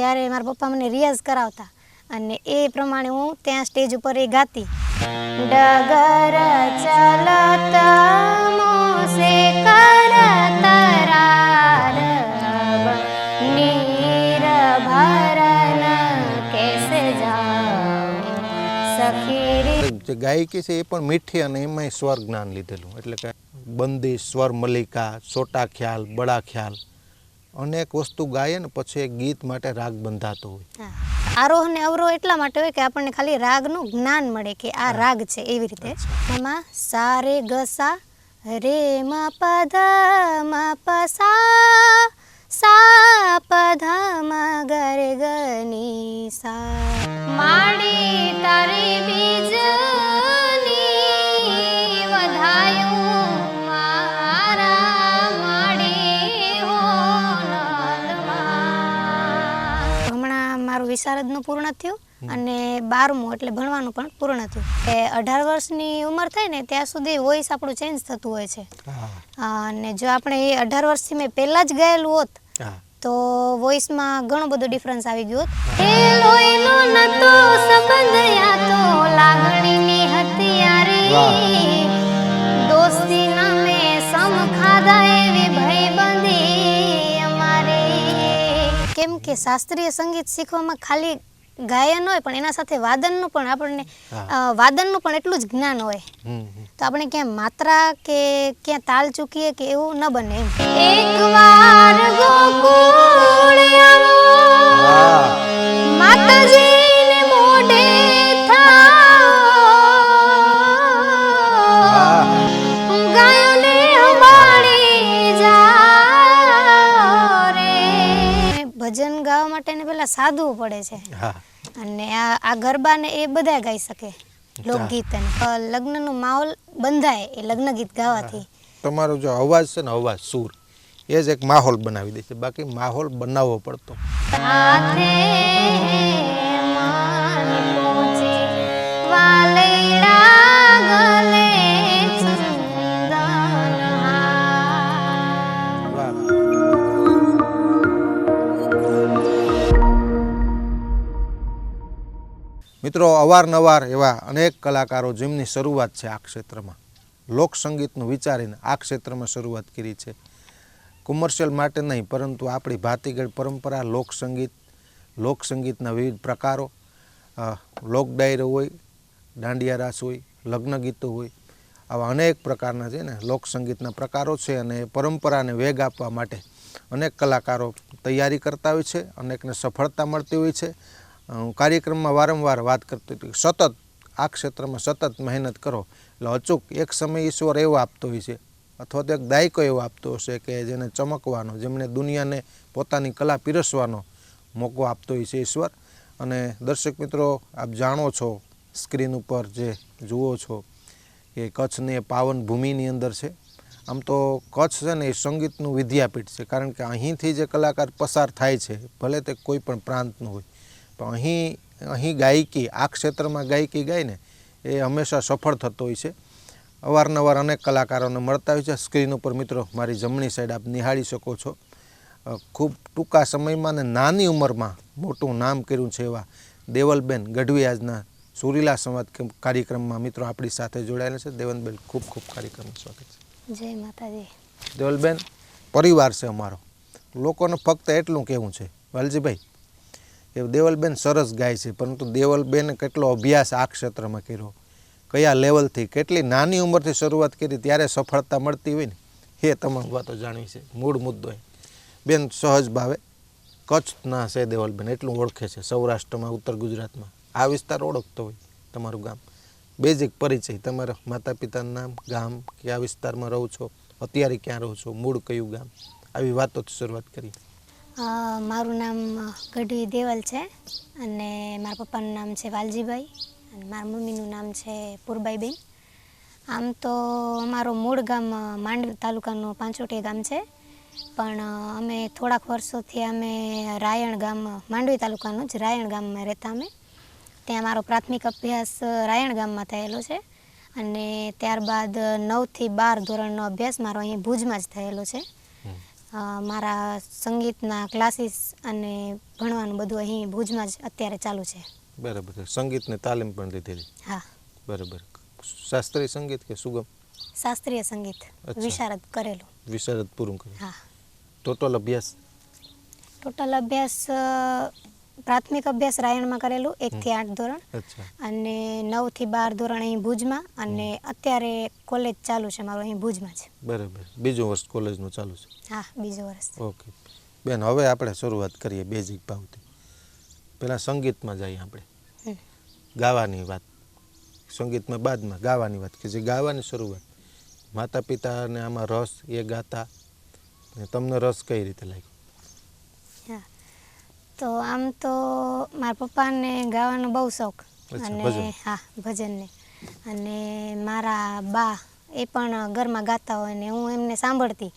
ત્યારે મારા પપ્પા મને રિયાઝ કરાવતા અને એ પ્રમાણે હું ત્યાં સ્ટેજ ઉપર એ ગાતી. ડગર ચલત મોસે કરતરાર નીર ભરન કેસે જાઓ સખી. જે ગાયકી છે એ પણ મીઠી અને એમાંય સ્વર જ્ઞાન લીધેલું, એટલે કે બંદી, સ્વર મલ્લિકા, છોટા ખ્યાલ, બડા ખ્યાલ, અનેક વસ્તુ ગાય ને પછી એક ગીત માટે રાગ બંધાતો હોય. આરોહ ને અવરોહ એટલા માટે હોય કે આપણને ખાલી રાગનું જ્ઞાન મળે કે આ રાગ છે એવી રીતે. એમાં સા રે ગ સા રે મ પ ધ મ પ સા સા પ ધ મ ગ રે ગ ની સા. માડી તારી બીજની વધાયું મારા માડી હોનલમાં. હમણાં મારું વિશારદનું પૂર્ણ થયું અને 12મું એટલે ભણવાનું પણ પૂર્ણ થયું. એ 18 વર્ષની ઉંમર થાય ને ત્યાં સુધી વોઇસ આપણું ચેન્જ થતું હોય છે. અને જો આપણે એ 18 વર્ષથી મેં પહેલાં જ ગાયેલું હોત તો વોઇસમાં ઘણો બધો ડિફરન્સ આવી ગયો હોત. એ લોહીનો નતો સંબંધ યા તો લાગણીની હથિયારી દોસ્તી નામે સમ ખાધા એવી ભાઈબંધી અમારી. કેમ કે શાસ્ત્રીય સંગીત શીખવામાં ખાલી ગાયન હોય પણ એના સાથે વાદનનું પણ આપણને વાદનનું પણ એટલું જ જ્ઞાન હોય. તો આપણે ક્યાં માત્રા કે ક્યાં તાલ ચૂકીએ કે એવું ન બને એમ. એકવાર ગોકુળ આવો માતાજીને મોઢે થાઓ ગાયોને સંભાળી જાઓ રે. ભજન ગાવા માટે ને પેલા સાધવું પડે છે અને આ ગરબાને એ બધા ગાઈ શકે, લોકગીત અને લગ્નનો માહોલ બંધાય એ લગ્ન ગીત ગાવાથી. તમારો જો અવાજ છે ને, અવાજ સુર એ જ એક માહોલ બનાવી દે છે, બાકી માહોલ બનાવવો પડતો. મિત્રો, અવારનવાર એવા અનેક કલાકારો જેમની શરૂઆત છે આ ક્ષેત્રમાં, લોકસંગીતનું વિચારીને આ ક્ષેત્રમાં શરૂઆત કરી છે. કોમર્શિયલ માટે નહીં, પરંતુ આપણી ભાતીગળ પરંપરા, લોકસંગીતના વિવિધ પ્રકારો, લોક ડાયરો હોય, દાંડિયા રાસ હોય, લગ્ન ગીતો હોય, આવા અનેક પ્રકારના છે ને લોકસંગીતના પ્રકારો છે. અને પરંપરાને વેગ આપવા માટે અનેક કલાકારો તૈયારી કરતા હોય છે, અનેકને સફળતા મળતી હોય છે. કાર્યક્રમમાં વારંવાર વાત કરતો હતો કે સતત આ ક્ષેત્રમાં સતત મહેનત કરો એટલે અચૂક એક સમય ઈશ્વર એવો આપતો હોય છે, અથવા તો એક દાયકો એવો આપતો હશે કે જેને ચમકવાનો, જેમણે દુનિયાને પોતાની કલા પીરસવાનો મોકો આપતો હોય છે ઈશ્વર. અને દર્શક મિત્રો, આપ જાણો છો, સ્ક્રીન ઉપર જે જુઓ છો કે કચ્છની પાવન ભૂમિની અંદર છે. આમ તો કચ્છ છે ને એ સંગીતનું વિદ્યાપીઠ છે, કારણ કે અહીંથી જે કલાકાર પસાર થાય છે, ભલે તે કોઈ પણ પ્રાંતનું હોય, પણ અહીં ગાયકી, આ ક્ષેત્રમાં ગાયકી ગાય ને એ હંમેશા સફળ થતો હોય છે. અવારનવાર અનેક કલાકારોને મળતા હોય છે. સ્ક્રીન ઉપર મિત્રો મારી જમણી સાઈડ આપ નિહાળી શકો છો. ખૂબ ટૂંકા સમયમાં ને નાની ઉંમરમાં મોટું નામ કર્યું છે એવા દેવલબેન ગઢવી આજના સુરીલા સંવાદ કાર્યક્રમમાં મિત્રો આપણી સાથે જોડાયેલા છે. દેવલબેન, ખૂબ ખૂબ કાર્યક્રમમાં સ્વાગત છે. જય માતાજી. દેવલબેન, પરિવાર છે અમારો, લોકોને ફક્ત એટલું કહેવું છે, વાલજીભાઈ એ દેવલબેન સરસ ગાય છે, પરંતુ દેવલબેને કેટલો અભ્યાસ આ ક્ષેત્રમાં કર્યો, કયા લેવલથી, કેટલી નાની ઉંમરથી શરૂઆત કરી ત્યારે સફળતા મળતી હોય ને એ તમામ વાતો જાણવી છે. મૂળ મુદ્દો એ બેન સહજ ભાવે કચ્છના છે દેવલબેન, એટલું ઓળખે છે. સૌરાષ્ટ્રમાં, ઉત્તર ગુજરાતમાં આ વિસ્તાર ઓળખતો હોય. તમારું ગામ, બેઝિક પરિચય, તમારા માતા પિતાનું નામ, ગામ, કયા વિસ્તારમાં રહો છો, અત્યારે ક્યાં રહો છો, મૂળ કયું ગામ, આવી વાતોથી શરૂઆત કરી. મારું નામ ગઢવી દેવલ છે અને મારા પપ્પાનું નામ છે વાલજીભાઈ અને મારા મમ્મીનું નામ છે પૂરબાઈબેન. આમ તો અમારું મૂળ ગામ માંડવી તાલુકાનું પાંચોટિયા ગામ છે, પણ અમે થોડાક વર્ષોથી અમે રાયણ ગામ, માંડવી તાલુકાનું જ રાયણ ગામમાં રહેતા. અમે ત્યાં મારો પ્રાથમિક અભ્યાસ રાયણ ગામમાં થયેલો છે અને ત્યારબાદ 9 થી 12 ધોરણનો અભ્યાસ મારો અહીંયા ભુજમાં જ થયેલો છે. મારા સંગીતના ક્લાસીસ અને ભણવાનું બધું અહીં ભુજમાં જ અત્યારે ચાલુ છે. બરાબર છે. સંગીતની તાલીમ પણ લીધેલી? હા. બરાબર. શાસ્ત્રીય સંગીત કે સુગમ? શાસ્ત્રીય સંગીત. અચ્છા. વિશારદ કરેલું. વિશારદ પૂરું કર્યું? હા. ટોટલ અભ્યાસ? ટોટલ અભ્યાસ પ્રાથમિક અભ્યાસ રાયણમાં કરેલું 1 થી 8 ધોરણ. અચ્છા. અને 9 થી 12 ધોરણ અહીં ભુજમાં, અને અત્યારે કોલેજ ચાલુ છે મારું અહીં ભુજમાં જ. બરાબર. બીજું વર્ષ કોલેજનું ચાલુ છે? હા, બીજું વર્ષ. ઓકે બેન, હવે આપણે શરૂઆત કરીએ બેઝિક ભાવથી. પહેલાં સંગીતમાં જઈએ આપણે. ગાવાની વાત. સંગીતમાં બાદમાં ગાવાની વાત, કે જે ગાવાની શરૂઆત માતા પિતાને આમાં રસ, એ ગાતા, ને તમને રસ કઈ રીતે લાગ્યો? હા, તો આમ તો મારા પપ્પાને ગાવાનો બહુ શોખ. અચ્છા, અને ભજન. હા, ભજનને. અને મારા બા એ પણ ઘરમાં ગાતા હોય ને હું એમને સાંભળતી,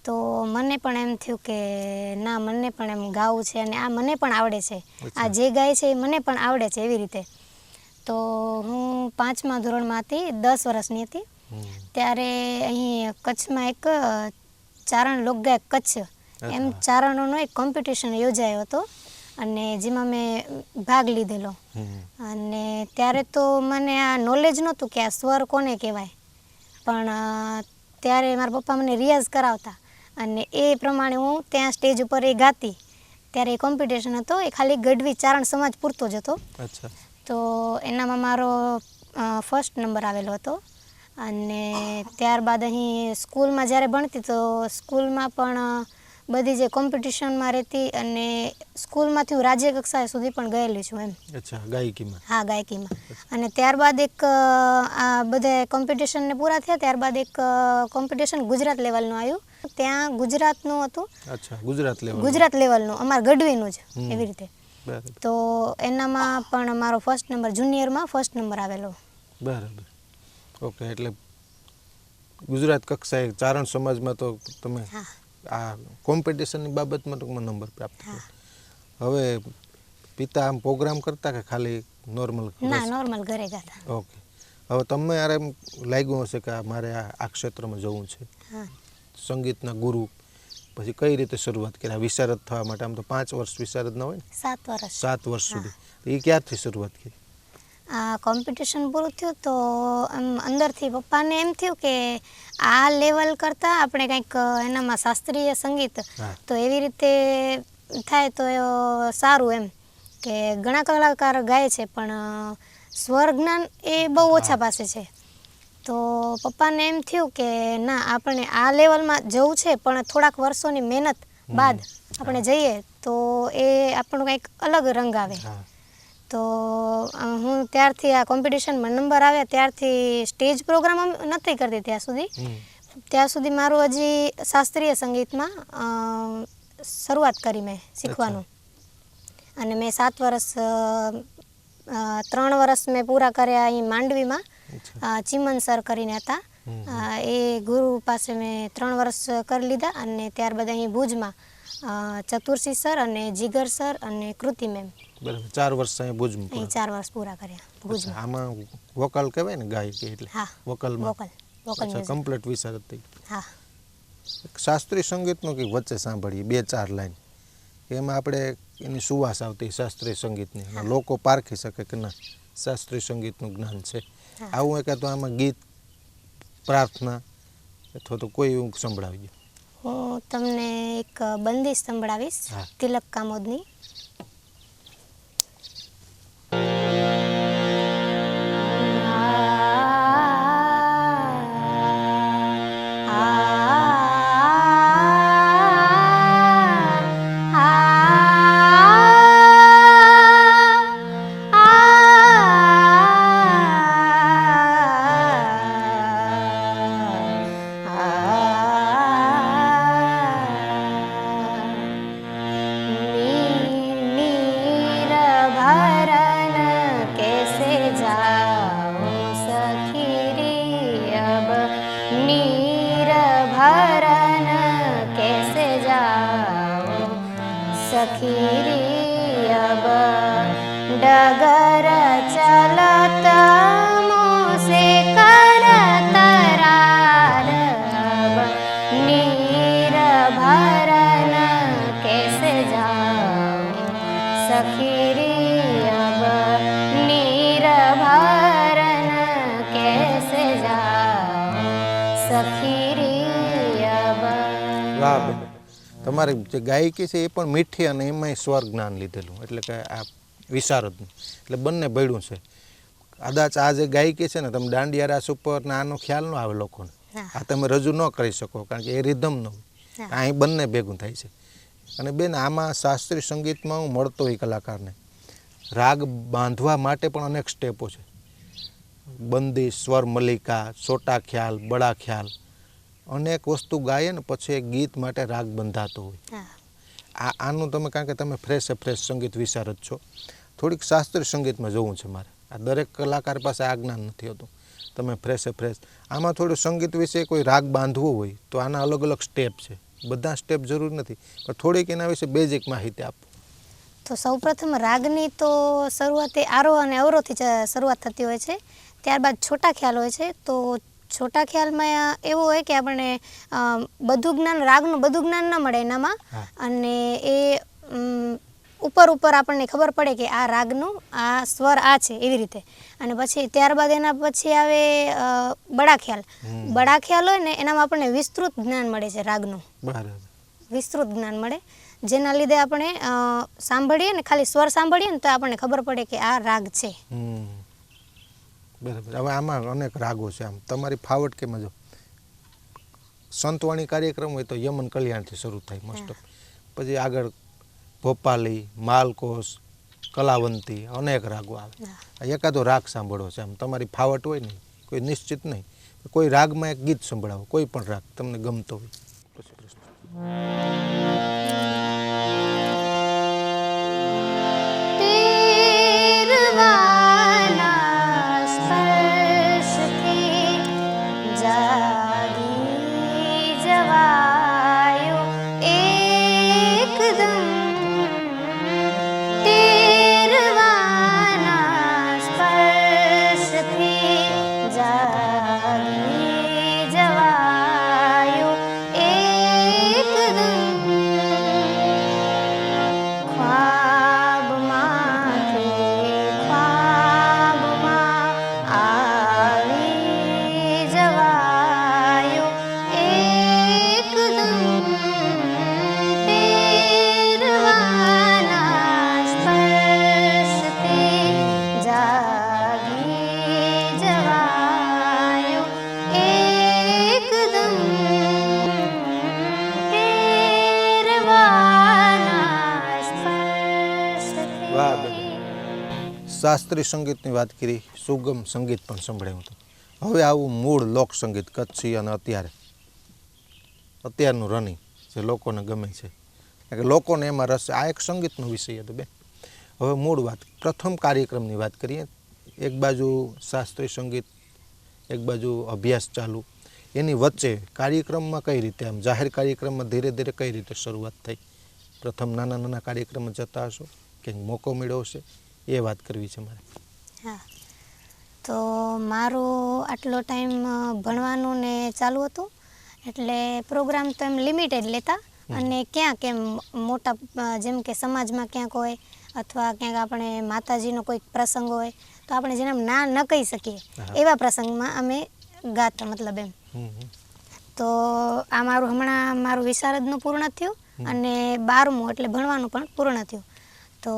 તો મને પણ એમ થયું કે ના, મને પણ એમ ગાવું છે અને આ મને પણ આવડે છે. આ જે ગાય છે એ મને પણ આવડે છે, એવી રીતે. તો હું 5મા ધોરણમાં હતી, 10 વર્ષની હતી. ત્યારે અહીં કચ્છમાં એક ચારણ લોકગાયક કચ્છ એમ ચારણોનો એક કોમ્પિટિશન યોજાયો હતો, અને જેમાં મેં ભાગ લીધેલો. અને ત્યારે તો મને આ નોલેજ નહોતું કે આ સ્વર કોને કહેવાય, પણ ત્યારે મારા પપ્પા મને રિયાઝ કરાવતા, અને એ પ્રમાણે હું ત્યાં સ્ટેજ ઉપર એ ગાતી. ત્યારે એ કોમ્પિટિશન હતો, એ ખાલી ગઢવી ચારણ સમાજ પૂરતો જ હતો. અચ્છા. તો એનામાં મારો ફર્સ્ટ નંબર આવેલો હતો. અને ત્યારબાદ અહીં સ્કૂલમાં જ્યારે ભણતી, તો સ્કૂલમાં પણ બધી જે કોમ્પિટિશનમાં રહેતી, અને સ્કૂલમાંથી હું રાજ્ય કક્ષાએ સુધી પણ ગયેલી છું એમ. અચ્છા, ગાયકીમાં? હા, ગાયકીમાં. અને ત્યારબાદ એક આ બધા કોમ્પિટિશનને પૂરા થયા, ત્યારબાદ એક કોમ્પિટિશન ગુજરાત લેવલનું આવ્યું. ત્યાં ગુજરાતનું હતું. અચ્છા, ગુજરાત લેવલ? ગુજરાત લેવલનું, અમારા ગઢવીનું જ, એવી રીતે. બરાબર. તો એનામાં પણ મારો ફર્સ્ટ નંબર, જુનિયરમાં ફર્સ્ટ નંબર આવેલો. બરાબર. ઓકે, એટલે ગુજરાત કક્ષાએ ચારણ સમાજમાં તો તમે આ કોમ્પિટિશનની બાબતમાં ટૂંકમાં નંબર પ્રાપ્ત કર્યો. હવે પિતા આમ પ્રોગ્રામ કરતા કે ખાલી નોર્મલ? ના, નોર્મલ ઘરે ગાતા. ઓકે. હવે તમને યાર એમ લાગ્યું હશે કે મારે આ ક્ષેત્રમાં જવું છે, સંગીતના ગુરુ, પછી કઈ રીતે શરૂઆત કરી વિશારદ થવા માટે? આમ તો 5 વર્ષ વિશારદ ના હોય ને? 7 વર્ષ. 7 વર્ષ સુધી. એ ક્યારથી શરૂઆત કરી? આ કોમ્પિટિશન પૂરું થયું તો આમ અંદરથી પપ્પાને એમ થયું કે આ લેવલ કરતાં આપણે કંઈક એનામાં શાસ્ત્રીય સંગીત, તો એવી રીતે થાય તો સારું એમ. કે ઘણા કલાકાર ગાય છે, પણ સ્વર જ્ઞાન એ બહુ ઓછા પાસે છે. તો પપ્પાને એમ થયું કે ના, આપણે આ લેવલમાં જવું છે, પણ થોડાક વર્ષોની મહેનત બાદ આપણે જઈએ તો એ આપણું કંઈક અલગ રંગ આવે. તો હું ત્યારથી આ કોમ્પિટિશનમાં નંબર આવ્યા ત્યારથી સ્ટેજ પ્રોગ્રામ નથી કરતી ત્યાં સુધી મારું હજી શાસ્ત્રીય સંગીતમાં શરૂઆત કરી મેં શીખવાનું. અને મેં 7 વર્ષ 3 વર્ષ મેં પૂરા કર્યા અહીં માંડવીમાં. ચીમન સર કરીને હતા, એ ગુરુ પાસે મેં 3 વર્ષ કરી લીધા. અને ત્યારબાદ અહીં ભુજમાં ચતુરસિંહ સર અને જીગર સર અને કૃતિ મેમ. બરાબર. 4 વર્ષ અહીં ભુજમાં? અહીં 4 વર્ષ પૂરા કર્યા ભુજમાં. આમાં વોકલ કહેવાય ને, ગાયકી એટલે? હા, વોકલમાં. વોકલ કમ્પ્લીટ વિશારદ થઈ? હા. શાસ્ત્રીય સંગીતનું કંઈક વચ્ચે સાંભળીએ 2-4 લાઈન, એમાં આપણે એની સુવાસ આવતી શાસ્ત્રીય સંગીતની, લોકો પારખી શકે કે ના શાસ્ત્રીય સંગીતનું જ્ઞાન છે. આવું એક તો આમાં ગીત, પ્રાર્થના અથવા તો કોઈ એવું સંભળાવી દો. હું તમને એક બંદીશ સંભળાવીશ, તિલક કામોદની. सखीरी अब डगर चलत मोसे कर तरार अब नीर भर सखी रे अब निर्भरन कैसे जाऊं सखी रे अब। વાહ બેન, તમારી જે ગાયકી છે એ પણ મીઠી અને એમાંય સ્વર જ્ઞાન લીધેલું, એટલે કે આ વિશારદનું, એટલે બંને ભળ્યું છે. કદાચ આ જે ગાયકી છે ને, તમે દાંડિયા રાસ ઉપર ને આનો ખ્યાલ ન આવે લોકોને, આ તમે રજૂ ન કરી શકો, કારણ કે એ રિધમ ન હોય. અહીં બંને ભેગું થાય છે. અને બેન, આમાં શાસ્ત્રીય સંગીતમાં હું મળતો હોય કલાકારને, રાગ બાંધવા માટે પણ અનેક સ્ટેપો છે. બંદી, સ્વર મલ્લિકા, છોટા ખ્યાલ, બડા ખ્યાલ, અનેક વસ્તુ ગાઈએ ને પછી એક ગીત માટે રાગ બંધાતો હોય. આનું તમે, કારણ કે તમે ફ્રેશ સંગીત વિશારદ છો, થોડીક શાસ્ત્રીય સંગીતમાં જવું છે મારે. આ દરેક કલાકાર પાસે આ જ્ઞાન નથી હોતું. તમે ફ્રેશ આમાં થોડું સંગીત વિશે કોઈ રાગ બાંધવો હોય તો આના અલગ અલગ સ્ટેપ છે. બધા સ્ટેપ જરૂર નથી, પણ થોડીક એના વિશે બેઝિક માહિતી આપો. તો સૌપ્રથમ રાગની તો શરૂઆત એ આરોહ અને અવરોહથી શરૂઆત થતી હોય છે. ત્યારબાદ છોટા ખ્યાલ હોય છે. તો છોટા ખ્યાલમાં એવું હોય કે આપણને બધું જ્ઞાન, રાગનું બધું જ્ઞાન ન મળે એનામાં, અને એ ઉપર આપણને ખબર પડે કે આ રાગનું આ સ્વર આ છે એવી રીતે. અને પછી ત્યારબાદ એના પછી આવે બડા ખ્યાલ. બડા ખ્યાલ હોય ને એનામાં આપણને વિસ્તૃત જ્ઞાન મળે છે રાગનું, વિસ્તૃત જ્ઞાન મળે, જેના લીધે આપણે સાંભળીએ ને, ખાલી સ્વર સાંભળીએ ને તો આપણને ખબર પડે કે આ રાગ છે. બરાબર. હવે આમાં અનેક રાગો છે. આમ તમારી ફાવટ કેમ? જો સંતવાણી કાર્યક્રમ હોય તો યમન કલ્યાણથી શરૂ થાય મોસ્ટ ઓફ, પછી આગળ ભોપાલી, માલકોસ, કલાવંતી, અનેક રાગો આવે. એકાદો રાગ સાંભળો છે. આમ તમારી ફાવટ હોય ને, કોઈ નિશ્ચિત નહીં, કોઈ રાગમાં એક ગીત સંભળાવો, કોઈ પણ રાગ તમને ગમતો હોય. શાસ્ત્રીય સંગીતની વાત કરી, સુગમ સંગીત પણ સંભળાયું હતું. હવે આવું મૂળ લોક સંગીત કચ્છી અને અત્યારનું રનિંગ જે લોકોને ગમે છે, કારણ કે લોકોને એમાં રસ. આ એક સંગીતનો વિષય હતો બેન. હવે મૂળ વાત, પ્રથમ કાર્યક્રમની વાત કરીએ. એક બાજુ શાસ્ત્રીય સંગીત, એક બાજુ અભ્યાસ ચાલુ, એની વચ્ચે કાર્યક્રમમાં કઈ રીતે, આમ જાહેર કાર્યક્રમમાં ધીરે ધીરે કઈ રીતે શરૂઆત થઈ? પ્રથમ નાના કાર્યક્રમમાં જતા હશો, કંઈક મોકો મળ્યો હશે, એ વાત કરવી છે મારે. હા, તો મારું આટલો ટાઈમ ભણવાનું ને ચાલુ હતું, એટલે પ્રોગ્રામ તો એમ લિમિટેડ લેતા, અને ક્યાંક એમ મોટા, જેમ કે સમાજમાં ક્યાંક હોય, અથવા ક્યાંક આપણે માતાજીનો કોઈક પ્રસંગ હોય તો આપણે જેને ના ન કહી શકીએ એવા પ્રસંગમાં અમે ગાતા, મતલબ એમ. તો આ મારું વિશારદનું પૂર્ણ થયું, અને 12મું એટલે ભણવાનું પણ પૂર્ણ થયું. તો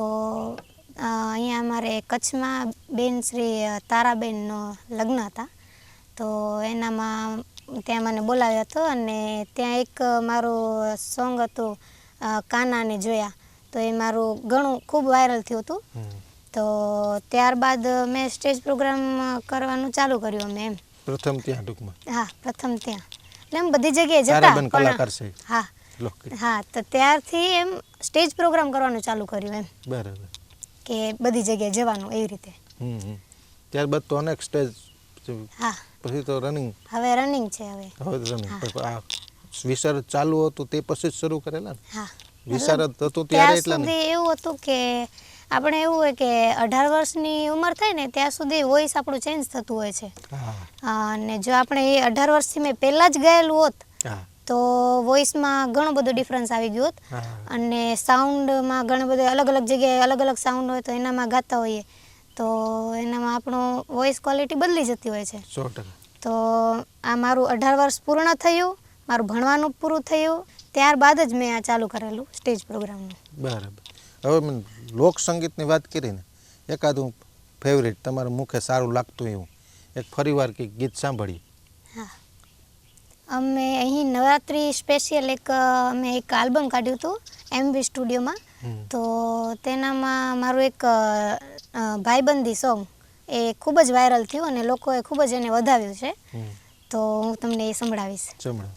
અહીંયા અમારે કચ્છમાં બેન શ્રી તારાબેનનો લગ્ન હતા, તો એનામાં ત્યાં મને બોલાવ્યો હતો, અને ત્યાં એક મારું સોંગ હતું કાનાને જોયા, તો એ મારું ઘણું ખૂબ વાયરલ થયું હતું. તો ત્યારબાદ મેં સ્ટેજ પ્રોગ્રામ કરવાનું ચાલુ કર્યું અમે એમ. પ્રથમ ત્યાં ટૂંકમાં? હા, પ્રથમ ત્યાં, એટલે એમ બધી જગ્યાએ જતા. કલાકાર છે. હા, તો ત્યારથી એમ સ્ટેજ પ્રોગ્રામ કરવાનું ચાલુ કર્યું એમ. બરાબર. કે બધી જગ્યાએ જવાનું એવી રીતે. ત્યારબાદ તો અનેક સ્ટેજ. હા, પછી તો રનિંગ. હવે રનિંગ છે. હવે રનિંગ. આ વિશારદ ચાલુ હતું તે પછી જ શરૂ કરેલા ને? હા, વિશારદ હતું ત્યારે એટલા સુધી એવું હતું કે આપણે એવું હોય કે 18 વર્ષની ઉંમર થાય ને ત્યાં સુધી વોઇસ આપણું ચેન્જ થતું હોય છે. અને જો આપણે એ 18 વર્ષથી મેં પહેલા જ ગાયેલું હોત તો વોઇસમાં ઘણો બધો ડિફરન્સ આવી ગયો હોત હા અને સાઉન્ડમાં ઘણા બધા અલગ અલગ જગ્યાએ અલગ અલગ સાઉન્ડ હોય તો એનામાં ગાતા હોઈએ તો એનામાં આપણો વોઇસ ક્વોલિટી બદલી જતી હોય છે. 100%. તો આ મારું 18 વર્ષ પૂર્ણ થયું, મારું ભણવાનું પૂરું થયું, ત્યારબાદ જ મેં આ ચાલુ કરેલું સ્ટેજ પ્રોગ્રામનું. બરાબર. હવે મને લોક સંગીતની વાત કરીને એકાદું ફેવરિટ તમારા મુખે સારું લાગતું એવું એક ફરીવાર કંઈક ગીત સાંભળીએ. હા, અમે અહીં નવરાત્રિ સ્પેશિયલ અમે એક આલ્બમ કાઢ્યું હતું MV સ્ટુડિયોમાં. તો તેનામાં મારું એક ભાઈબંધી સોંગ એ ખૂબ જ વાયરલ થયું અને લોકોએ ખૂબ જ એને વધાવ્યું છે. તો હું તમને એ સંભળાવીશ. સંભળાવો.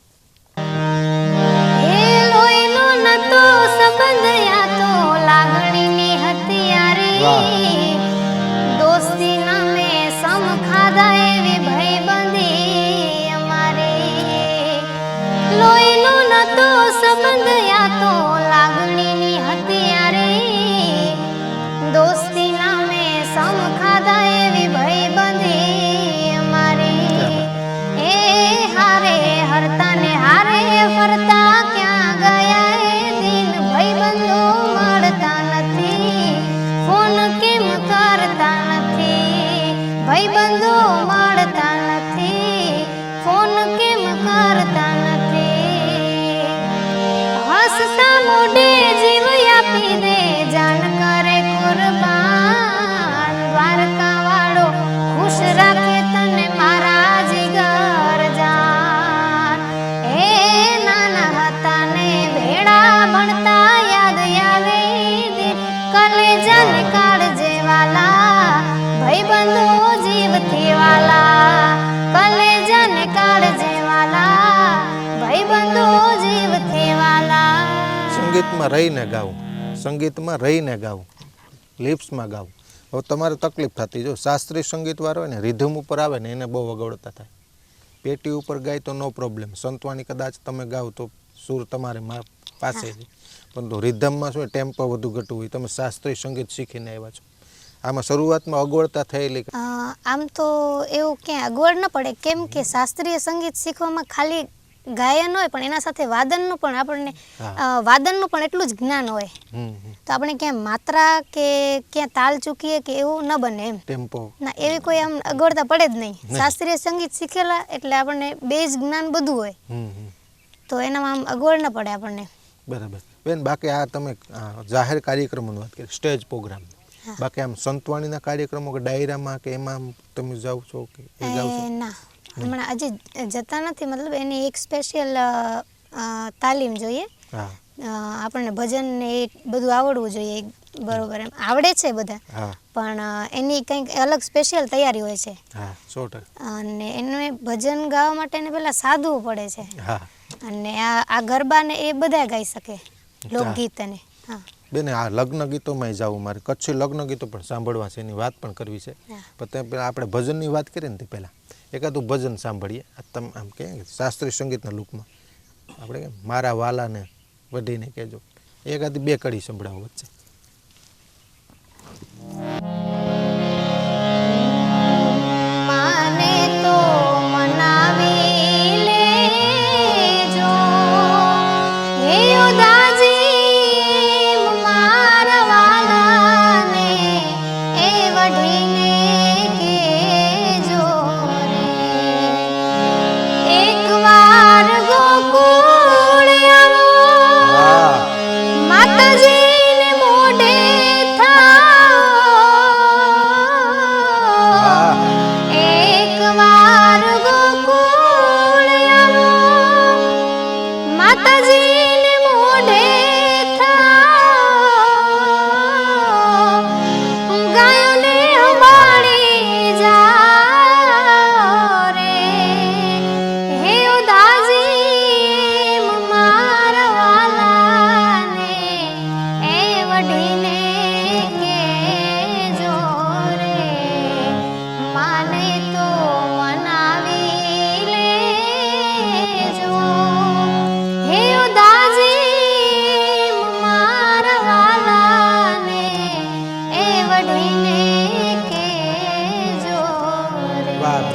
એ લોહીનો નતો સંબંધ યા તો લાગણીની હથિયારી, દોસ્તી નામે સમ ખાધા એવી ભાઈબંધી અમારી. લોહીનો નતો સંબંધ યા તો લાગણીની હથિયારી, દોસ્તી નામે સમ ખાધા એવી ભાઈબંધી અમારી. એ હારે હરતા ને હારે ફરતા ક્યાં ગયા એ દિન, ભાઈબંધો મળતા નથી, ફોન કેમ કરતા નથી, ભાઈબંધો મળતા નથી, ફોન કેમ કરતા નથી. હસતા મોઢે જીવ આપી દે જાન કરે કુરબાન, દ્વારકા વાળો ખુશ રાખે તને મારા જીગર જાન. એ નાના હતા ને ભેળા ભણતા યાદ આવે દિન, કલેજાને કાળજે વાલા, ભાઈબંધો જીવથી વાલા, કલેજાને કાળજે વાલા, ભાઈબંધો જીવથી વાલા. સંગીતમાં રહીને ગાવું, સંગીતમાં રહીને ગાવું, લિપ્સમાં ગાવું. હવે તમારે તકલીફ થતી જો શાસ્ત્રીય સંગીતવાળો હોય ને રિધમ ઉપર આવે ને એને બહુ વગવડતા થાય. પેટી ઉપર ગાય તો નો પ્રોબ્લેમ, સંતવાણી કદાચ તમે ગાવ તો સૂર તમારે પાસે છે, પરંતુ રિધમમાં શું ટેમ્પો વધુ ઘટવું હોય. તમે શાસ્ત્રીય સંગીત શીખીને આવ્યા છો, આમાં શરૂઆતમાં અગવડતા થયેલી? આમ તો એવું ક્યાંય અગવડ ન પડે, કેમ કે શાસ્ત્રીય સંગીત શીખવામાં ખાલી ગાયન હોય પણ એના સાથે વાદનનું પણ આપણને વાદનનું પણ એટલું જ જ્ઞાન હોય. તો આપણે ક્યાં માત્રા કે ક્યાં તાલ ચૂકીએ કે એવું ન બને એમ. ટેમ્પો ના, એવી કોઈ આમ અગવડતા પડે જ નહીં. શાસ્ત્રીય સંગીત શીખેલા એટલે આપણને બેઝ જ્ઞાન બધું હોય, તો એનામાં આમ અગવડ ન પડે આપણને. બરાબર. બેન, બાકી આ તમે જાહેર કાર્યક્રમોની વાત કરી, સ્ટેજ પ્રોગ્રામ, બાકી આમ સંતવાણીના કાર્યક્રમો કે ડાયરામાં કે એમાં તમે જાઓ છો કે એ જાઓ છો? ના, હમણાં આજે જતા નથી. મતલબ એની એક સ્પેશિયલ તાલીમ જોઈએ. આપણને ભજન ને એ બધું આવડવું જોઈએ બરોબર. એમ આવડે છે બધા, પણ એની કંઈક અલગ સ્પેશિયલ તૈયારી હોય છે. અને એને ભજન ગાવા માટે એને પહેલાં સાધવું પડે છે. અને આ ગરબા ને એ બધા ગાઈ શકે, લોકગીત અને. હા બેન, આ લગ્ન ગીતોમાં જાવું, મારે કચ્છી લગ્ન ગીતો પણ સાંભળવા છે, એની વાત પણ કરવી છે. પણ તે પહેલાં આપણે ભજનની વાત કરીએ ને તે પહેલાં એકાદું ભજન સાંભળીએ. તમે આમ કે શાસ્ત્રીય સંગીતના લુકમાં આપણે કેમ મારા વાલાને વઢીને કહેજો, એકાદી બે કડી સંભળાવો વચ્ચે. માને તો મનાવી લેજો હે ઉદાજી મારા વાલાને, એ વઢીને કેજો રે. એકવાર ગોકુળ આવો, માતાજીને મોઢે થાઓ. એકવાર ગોકુળ આવો, માતાજીને મોઢે થાઓ. ગાયોને સંભાળી જાઓ રે હે ઉદાસી મારા વાલાને, એ વઢીને કેજો રે. માને તો મનાવી લેજો હે ઉદાસી મારા વાલાને, એ વઢીને કેજો રે. વાહ,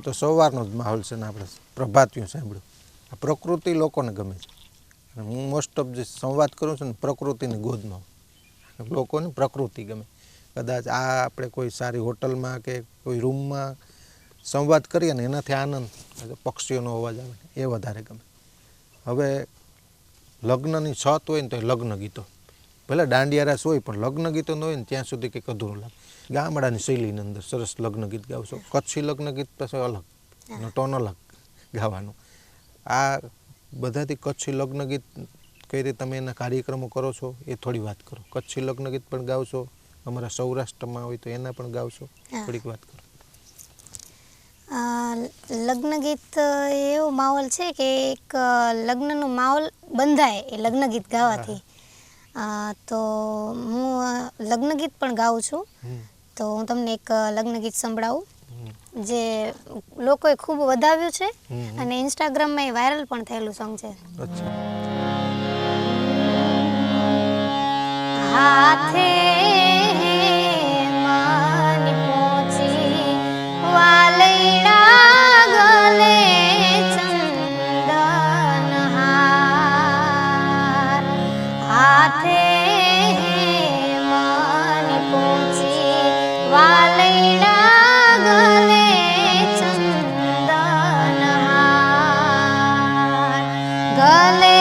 તો સવારનો જ માહોલ છે ને આપણે પ્રભાતિયું સાંભળ્યું. આ પ્રકૃતિ લોકોને ગમે છે. અને હું મોસ્ટ ઓફ જે સંવાદ કરું છું ને પ્રકૃતિની ગોદમાં લોકોને પ્રકૃતિ ગમે. કદાચ આ આપણે કોઈ સારી હોટલમાં કે કોઈ રૂમમાં સંવાદ કરીએ ને એનાથી આનંદ પક્ષીઓનો અવાજ આવે એ વધારે ગમે. હવે લગ્નની છત હોય ને તો એ લગ્ન ગીતો, ભલે દાંડિયા રાસ હોય પણ લગ્ન ગીતો ન હોય ને ત્યાં સુધી કંઈક અધૂરું લાગે. ગામડાની શૈલીની અંદર સરસ લગ્ન ગીત ગાવશો, કચ્છી લગ્ન ગીત પછી અલગ ટોન અલગ ગાવાનું. આ બધાથી કચ્છી લગ્ન ગીત કઈ રીતે તમે એના કાર્યક્રમો કરો છો એ થોડી વાત કરો. કચ્છી લગ્ન ગીત પણ ગાવશો, અમારા સૌરાષ્ટ્રમાં હોય તો એના પણ ગાવશો, થોડીક વાત કરો. લગ્ન ગીત એવો માહોલ છે કે એક લગ્નનો માહોલ બંધાય એ લગ્ન ગીત ગાવાથી. તો હું લગ્ન ગીત પણ ગાઉં છું. તો હું તમને એક લગ્ન ગીત સંભળાવું જે લોકોએ ખૂબ વધાવ્યું છે અને ઇન્સ્ટાગ્રામમાં એ વાયરલ પણ થયેલું સોંગ છે. હાથે માની પહોંચી વાલૈડા ગલે ચંદનહાર, હાથે માની પહોંચી વાલૈડા ગલે ચંદનહાર, ગલે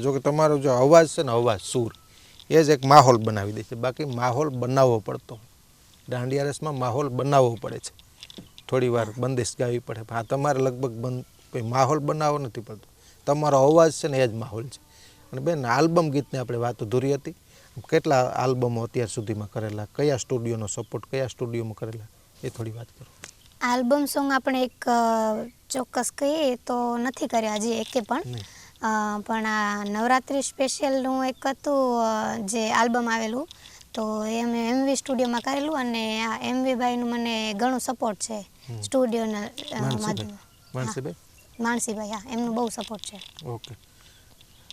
જો કે તમારો જો અવાજ છે ને અવાજ સૂર એ જ એક માહોલ બનાવી દે છે. બાકી માહોલ બનાવવો પડતો, દાંડિયા રસમાં માહોલ બનાવવો પડે છે. થોડી વાર બંદિશ ગાવી પડે. હા, તમારે લગભગ કોઈ માહોલ બનાવવો નથી પડતો, તમારો અવાજ છે ને એ જ માહોલ છે. અને બેન આલ્બમ ગીતની આપણે વાત અધૂરી હતી. કેટલા આલ્બમો અત્યાર સુધીમાં કરેલા, કયા સ્ટુડિયોનો સપોર્ટ, કયા સ્ટુડિયોમાં કરેલા એ થોડી વાત કરો. આલ્બમ સોંગ આપણે એક ચોક્કસ કહીએ તો નથી કર્યા હજી એકે પણ. પણ આ નવરાત્રિ સ્પેશિયલનું એક હતું જે આલ્બમ આવેલું તો એ અમે એમવી સ્ટુડિયોમાં કરેલું અને આ એમવી ભાઈનું મને ઘણું સપોર્ટ છે સ્ટુડિયોના માધ્યમથી. માનસીભાઈ, હા, એમનું બહુ સપોર્ટ છે. ઓકે.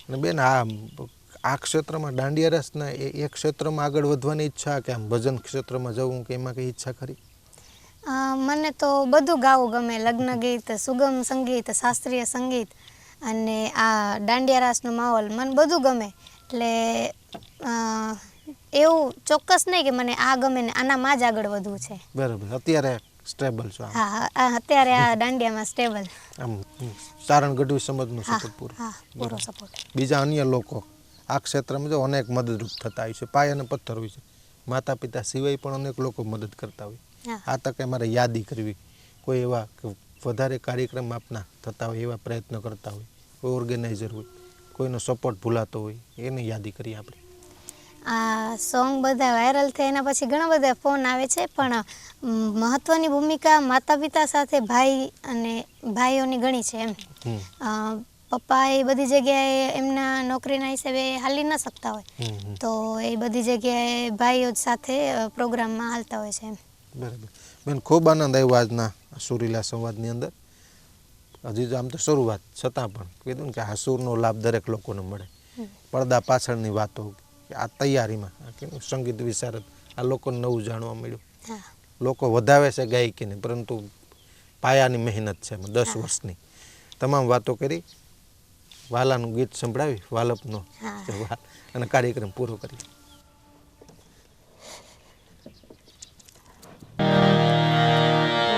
અને બેન આ ક્ષેત્રમાં દાંડિયા રસના એ ક્ષેત્રમાં આગળ વધવાની ઈચ્છા કે આમ ભજન ક્ષેત્રમાં જવું કે એમાં કંઈ ઈચ્છા ખરી? મને તો બધું ગાવું ગમે, લગ્ન ગીત, સુગમ સંગીત, શાસ્ત્રીય સંગીત અને આ દાંડિયા રાસનો માહોલ મને બધું ગમે. એટલે એવું ચોક્કસ નહીં કે મને આ ગમે ને આનામાં જ આગળ વધવું છે. બરાબર. અત્યારે સ્ટેબલ છો? હા, અત્યારે આ દાંડિયામાં સ્ટેબલ. આમ સારણ ગઢવી સમાજનો સપોર્ટ પૂરો? હા, પૂરો સપોર્ટ. બીજા અન્ય લોકો આ ક્ષેત્રમાં જો અનેક મદદરૂપ થતા હોય છે, પાય અને પથ્થર હોય છે. માતા પિતા સિવાય પણ અનેક લોકો મદદ કરતા હોય. આ તકે મારે યાદી કરવી, કોઈ એવા વધારે કાર્યક્રમ આપના થતા હોય એવા પ્રયત્ન કરતા હોય, કોઈ ઓર્ગેનાઇઝર હોય, કોઈનો સપોર્ટ ભૂલાતો હોય, એની યાદી કરીએ આપણે. આ સોંગ બધા વાયરલ થયા એના પછી ઘણા બધા ફોન આવે છે, પણ મહત્વની ભૂમિકા માતા પિતા સાથે ભાઈ અને ભાઈઓની ઘણી છે એમ. પપ્પા એ બધી જગ્યાએ એમના નોકરીના હિસાબે હાલી ન શકતા હોય તો એ બધી જગ્યાએ ભાઈઓ સાથે પ્રોગ્રામમાં હાલતા હોય છે એમ. બરાબર. બેન ખૂબ આનંદ આવ્યો આજના સુરીલા સંવાદની અંદર. હજી તો આમ તો શરૂઆત છતાં પણ કીધું ને કે આ સૂરનો લાભ દરેક લોકોને મળે. પડદા પાછળની વાતો, આ તૈયારીમાં સંગીત વિશારદ, આ લોકોને નવું જાણવા મળ્યું. લોકો વધાવે છે ગાયકીને, પરંતુ પાયાની મહેનત છે 10 વર્ષની. તમામ વાતો કરી, વાલાનું ગીત સંભળાવી, વાલપનો અને કાર્યક્રમ પૂરો કરી.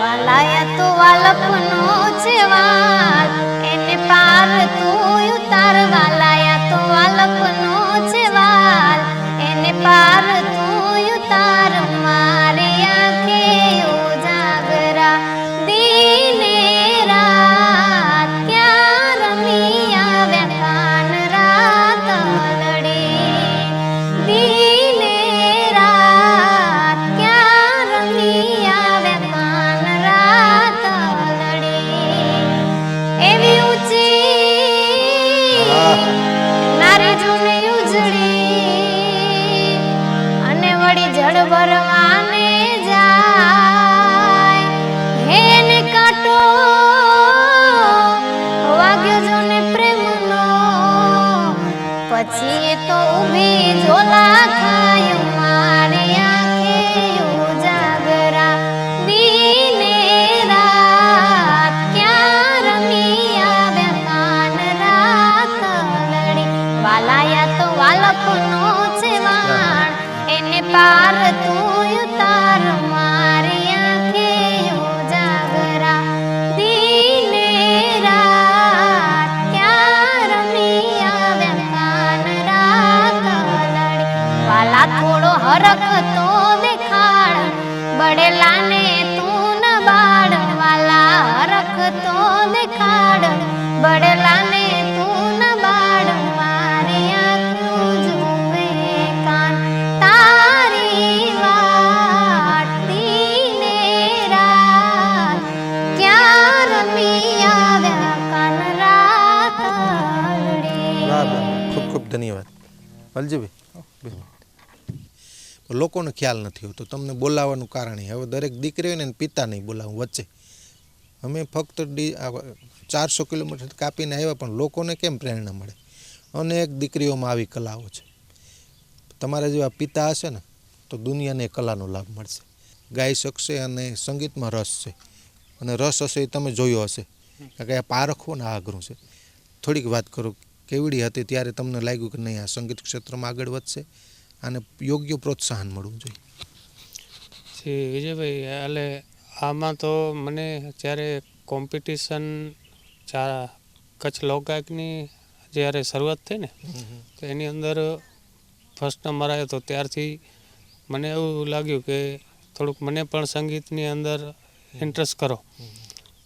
વાલાયા તો વાલપનો છે વાલ, એને પાર તું ઉતાર. વાલાયા તો વાલપનો છે વાલ, એને પાર તું ઉતાર. મારી આંખે ઉજાગરા દિને રાત, ક્યાં રમી આવ્યા કાન રાત લડી. દિને રાત ક્યાં રમી આવ્યા કાન રાત લડી. એવી ઊંચી વીજોલા ખાયું મારી આંખે ઉજાગરા દિને રાત ક્યાં રમી આવ્યા કાન રાત લડી વાલાયા તો વાલપનો છે વાણ એને પાર તું ઉતાર મારી આંખે ઉજાગરા દિને રાત ક્યાં રમી આવ્યા કાન રાત લડી વાલા થોડો હરખ તો દેખાડ બડેલાને તું ન બાડ વાલા હરખ તો દેખાડ બડેલાને તું ન બાડ મારી આંખો જુએ કાન તારી વાટ દિને રાત ક્યાં રમી આવ્યા કાન રાત લડી. વાહ બેન, ખૂબ ખૂબ ધન્યવાદ. વલજીભાઈ, લોકોને ખ્યાલ નથી હોતો તમને બોલાવવાનું કારણ એ હવે દરેક દીકરી હોય ને એને પિતા નહીં બોલાવું વચ્ચે અમે ફક્ત 400 કિલોમીટર કાપીને આવ્યા પણ લોકોને કેમ પ્રેરણા મળે અનેક દીકરીઓમાં આવી કલાઓ છે તમારા જેવા પિતા હશે ને તો દુનિયાને કલાનો લાભ મળશે ગાઈ શકશે અને સંગીતમાં રસ છે અને રસ હશે એ તમે જોયો હશે કારણ કે આ પારખવું ને આ અઘરું છે થોડીક વાત કરો કેવડી હતી ત્યારે તમને લાગ્યું કે નહીં આ સંગીત ક્ષેત્રમાં આગળ વધશે અને યોગ્ય પ્રોત્સાહન મળવું જોઈએ? જી વિજયભાઈ, એટલે આમાં તો મને જ્યારે કોમ્પિટિશન કચ્છ લોકગાયકની જ્યારે શરૂઆત થઈ ને તો એની અંદર ફર્સ્ટ નંબર આવ્યો તો ત્યારથી મને એવું લાગ્યું કે થોડુંક મને પણ સંગીતની અંદર ઇન્ટરેસ્ટ કરો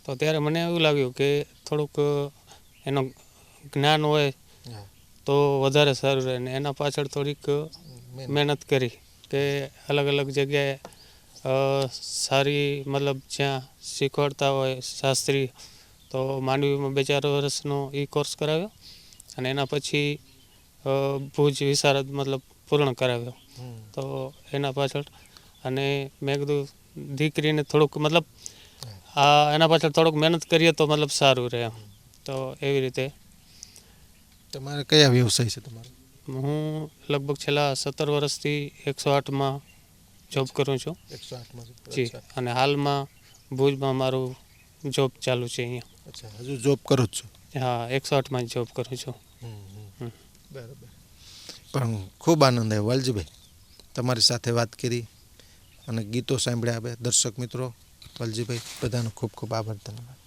તો ત્યારે મને એવું લાગ્યું કે થોડુંક એનો જ્ઞાન હોય તો વધારે સારું રહે ને એના પાછળ થોડીક મહેનત કરી કે અલગ અલગ જગ્યાએ સારી મતલબ જ્યાં શીખવાડતા હોય શાસ્ત્રી તો માંડવીમાં 2-4 વર્ષનો એ કોર્સ કરાવ્યો અને એના પછી ભુજ વિશારદ મતલબ પૂર્ણ કરાવ્યો તો એના પાછળ અને મેં કીધું દીકરીને થોડુંક મતલબ એના પાછળ થોડુંક મહેનત કરીએ તો મતલબ સારું રહે તો એવી રીતે. તમારે કયા વ્યવસાય છે તમારો? હું લગભગ છેલ્લા 17 વર્ષથી 108માં જોબ કરું છું. 108માં જી, અને હાલમાં ભુજમાં મારું જોબ ચાલુ છે અહીંયા. અચ્છા, હજુ જોબ કરો જ છો? હા, 108માં જ જોબ કરું છું. બરાબર. પણ ખૂબ આનંદ આવ્યો વાલજીભાઈ તમારી સાથે વાત કરી અને ગીતો સાંભળ્યા. દર્શક મિત્રો, વાલજીભાઈ બધાનો ખૂબ ખૂબ આભાર. ધન્યવાદ.